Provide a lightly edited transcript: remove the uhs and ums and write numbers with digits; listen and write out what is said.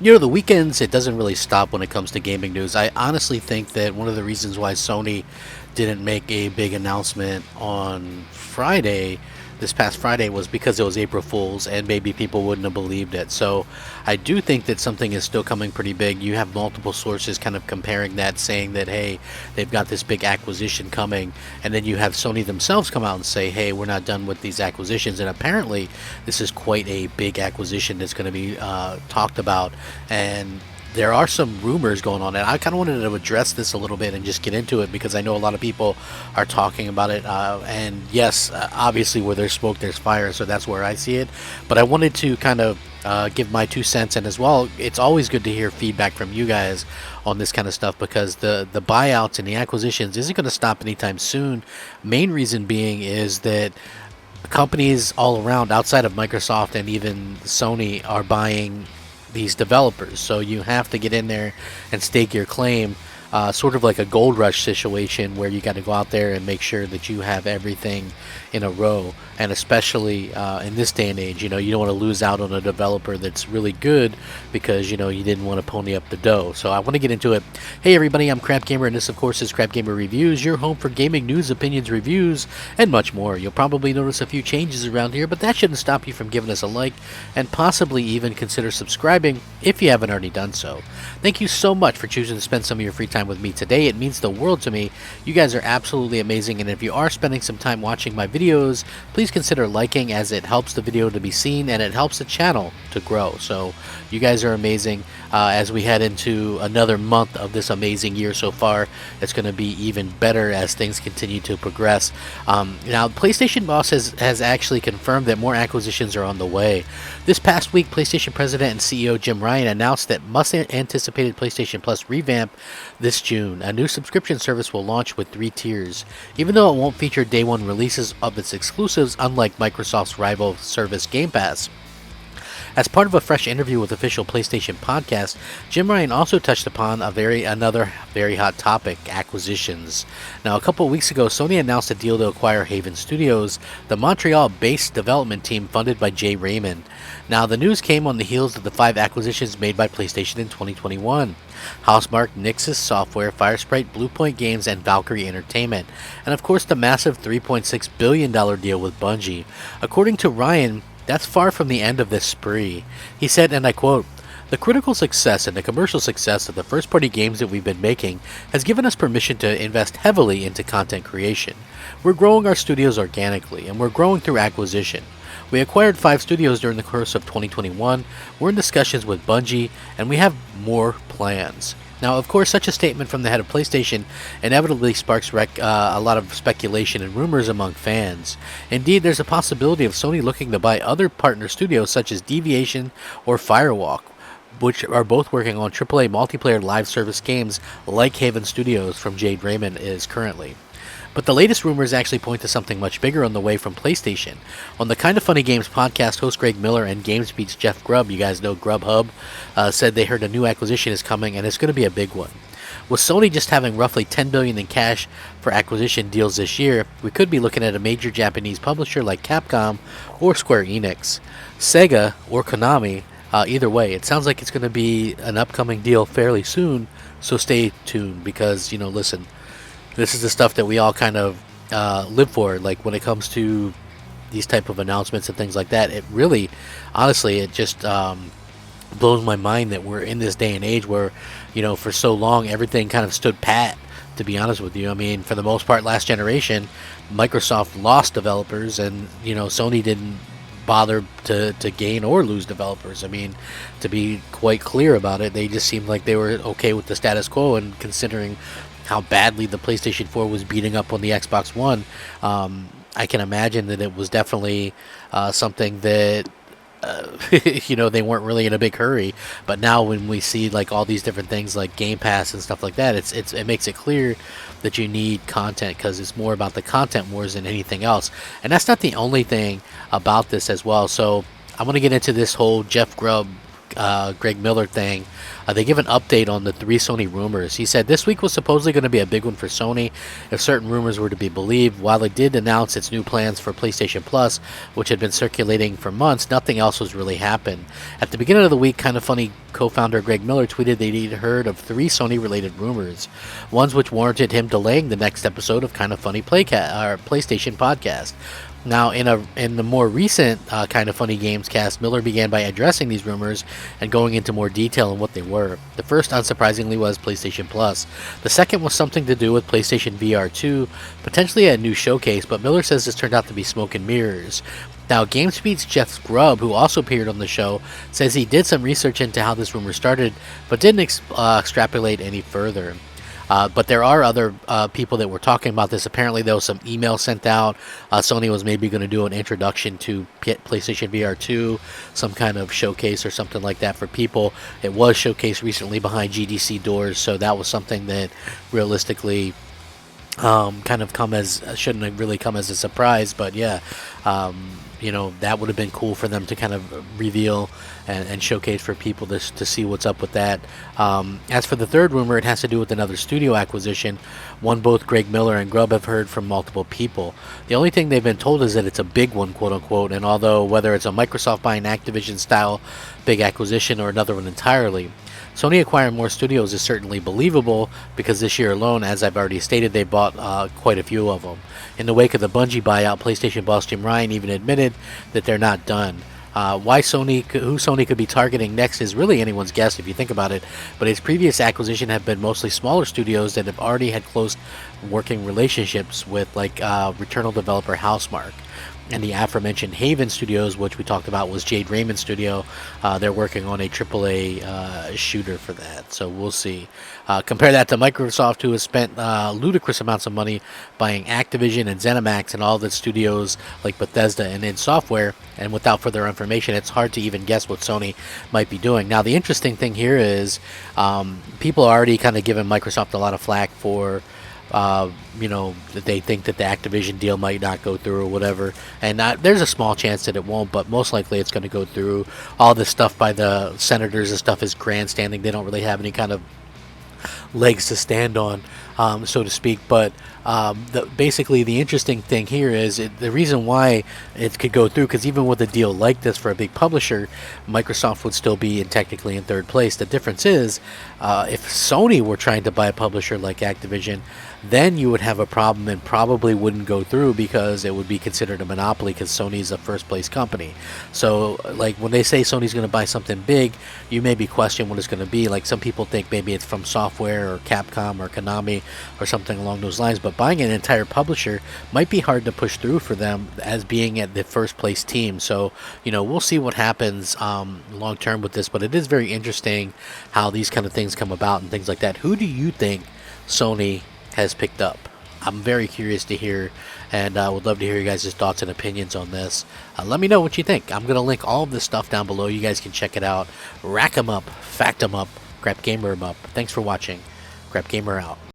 The weekends, it doesn't really stop when it comes to gaming news. I honestly think that one of the reasons why Sony didn't make a big announcement on Friday, this past Friday, was because it was April Fool's and maybe people wouldn't have believed it. So I do think that something is still coming pretty big. You have multiple sources kind of comparing that, saying that, hey, they've got this big acquisition coming. And then you have Sony themselves come out and say, hey, we're not done with these acquisitions. And apparently, this is quite a big acquisition that's going to be talked about. And there are some rumors going on, and I kind of wanted to address this a little bit and just get into it because I know a lot of people are talking about it. And yes, obviously, where there's smoke, there's fire, so that's where I see it. But I wanted to kind of give my 2 cents, and as well, it's always good to hear feedback from you guys on this kind of stuff because the buyouts and the acquisitions isn't going to stop anytime soon. Main reason being is that companies all around outside of Microsoft and even Sony are buying these developers. So you have to get in there and stake your claim, sort of like a gold rush situation where you got to go out there and make sure that you have everything in a row. And especially in this day and age, you don't want to lose out on a developer that's really good because, you didn't want to pony up the dough. So I want to get into it. Hey everybody, I'm Crap Gamer, and this of course is Crap Gamer Reviews, your home for gaming news, opinions, reviews, and much more. You'll probably notice a few changes around here, but that shouldn't stop you from giving us a like and possibly even consider subscribing if you haven't already done so. Thank you so much for choosing to spend some of your free time with me today. It means the world to me. You guys are absolutely amazing, and if you are spending some time watching my videos, please consider liking, as it helps the video to be seen and it helps the channel to grow. So you guys are amazing. As we head into another month of this amazing year so far, it's going to be even better as things continue to progress. Now, PlayStation Boss has actually confirmed that more acquisitions are on the way. This past week, PlayStation President and CEO Jim Ryan announced that much-anticipated PlayStation Plus revamp this June. A new subscription service will launch with 3 tiers. Even though it won't feature day-one releases of its exclusives, unlike Microsoft's rival service Game Pass. As part of a fresh interview with official PlayStation podcast, Jim Ryan also touched upon another very hot topic: acquisitions. Now, a couple of weeks ago, Sony announced a deal to acquire Haven Studios, the Montreal-based development team funded by Jay Raymond. Now, the news came on the heels of the 5 acquisitions made by PlayStation in 2021. Housemarque, Nixxes Software, Firesprite, Bluepoint Games, and Valkyrie Entertainment. And of course, the massive $3.6 billion deal with Bungie. According to Ryan, that's far from the end of this spree. He said, and I quote, "The critical success and the commercial success of the first-party games that we've been making has given us permission to invest heavily into content creation. We're growing our studios organically, and we're growing through acquisition. We acquired 5 studios during the course of 2021, we're in discussions with Bungie, and we have more plans." Now, of course, such a statement from the head of PlayStation inevitably sparks a lot of speculation and rumors among fans. Indeed, there's a possibility of Sony looking to buy other partner studios such as Deviation or Firewalk, which are both working on AAA multiplayer live service games like Haven Studios from Jade Raymond is currently. But the latest rumors actually point to something much bigger on the way from PlayStation. On the Kinda Funny Games podcast, host Greg Miller and GameSpeak's Jeff Grubb, you guys know Grubhub, said they heard a new acquisition is coming, and it's going to be a big one. With Sony just having roughly $10 billion in cash for acquisition deals this year, we could be looking at a major Japanese publisher like Capcom or Square Enix, Sega or Konami. Either way, it sounds like it's going to be an upcoming deal fairly soon, so stay tuned because, listen, this is the stuff that we all kind of live for. Like when it comes to these type of announcements and things like that, it really, honestly, it just blows my mind that we're in this day and age where, for so long everything kind of stood pat. To be honest with you, I mean, for the most part, last generation, Microsoft lost developers, and Sony didn't bother to gain or lose developers. I mean, to be quite clear about it, they just seemed like they were okay with the status quo, and considering how badly the PlayStation 4 was beating up on the Xbox One, I can imagine that it was definitely something that they weren't really in a big hurry. But now when we see like all these different things like Game Pass and stuff like that, it makes it clear that you need content, because it's more about the content wars than anything else. And that's not the only thing about this as well. So I'm going to get into this whole Jeff Grubb Greg Miller thing, they give an update on the 3 Sony rumors. He said this week was supposedly going to be a big one for Sony if certain rumors were to be believed. While it did announce its new plans for PlayStation Plus, which had been circulating for months, nothing else was really happened. At the beginning of the week, Kinda Funny co-founder Greg Miller tweeted that he'd heard of 3 Sony-related rumors, ones which warranted him delaying the next episode of Kinda Funny PlayStation podcast. Now, in the more recent Kinda Funny Games cast, Miller began by addressing these rumors and going into more detail on what they were. The first, unsurprisingly, was PlayStation Plus. The second was something to do with PlayStation VR 2, potentially a new showcase, but Miller says this turned out to be smoke and mirrors. Now, GameSpeed's Jeff Grubb, who also appeared on the show, says he did some research into how this rumor started, but didn't extrapolate any further. But there are other people that were talking about this. Apparently, there was some email sent out. Sony was maybe going to do an introduction to PlayStation VR 2, some kind of showcase or something like that for people. It was showcased recently behind GDC doors, so that was something that realistically kind of shouldn't have really come as a surprise. But yeah, that would have been cool for them to kind of reveal and showcase for people to see what's up with that. As for the third rumor, it has to do with another studio acquisition, one both Greg Miller and Grubb have heard from multiple people. The only thing they've been told is that it's a big one, quote unquote, and although whether it's a Microsoft buying Activision style big acquisition or another one entirely, Sony acquiring more studios is certainly believable because this year alone, as I've already stated, they bought quite a few of them. In the wake of the Bungie buyout, PlayStation boss Jim Ryan even admitted that they're not who Sony could be targeting next is really anyone's guess if you think about it, but its previous acquisition have been mostly smaller studios that have already had close working relationships with, like Returnal developer Housemarque. And the aforementioned Haven Studios, which we talked about, was Jade Raymond Studio. They're working on a AAA shooter for that, so we'll see. Compare that to Microsoft, who has spent ludicrous amounts of money buying Activision and ZeniMax and all the studios like Bethesda and id Software. And without further information, it's hard to even guess what Sony might be doing. Now, the interesting thing here is people are already kind of giving Microsoft a lot of flack for that they think that the Activision deal might not go through or whatever, and there's a small chance that it won't, but most likely it's going to go through. All this stuff by the senators and stuff is grandstanding. They don't really have any kind of legs to stand on, so to speak. But basically the interesting thing here is the reason why it could go through, because even with a deal like this for a big publisher, Microsoft would still be technically in third place. The difference is if Sony were trying to buy a publisher like Activision, then you would have a problem and probably wouldn't go through because it would be considered a monopoly because Sony's a first place company. So like when they say Sony's going to buy something big, you maybe question what it's going to be. Like some people think maybe it's from Software or Capcom or Konami or something along those lines, but buying an entire publisher might be hard to push through for them as being at the first place team. So we'll see what happens long term with this, but it is very interesting how these kind of things come about and things like that. Who do you think Sony has picked up? I'm very curious to hear, and I would love to hear you guys' thoughts and opinions on this. Let me know what you think. I'm going to link all of this stuff down below. You guys can check it out. Rack 'em up, fact 'em up, Crap Gamer 'em up. Thanks for watching. Crap Gamer out.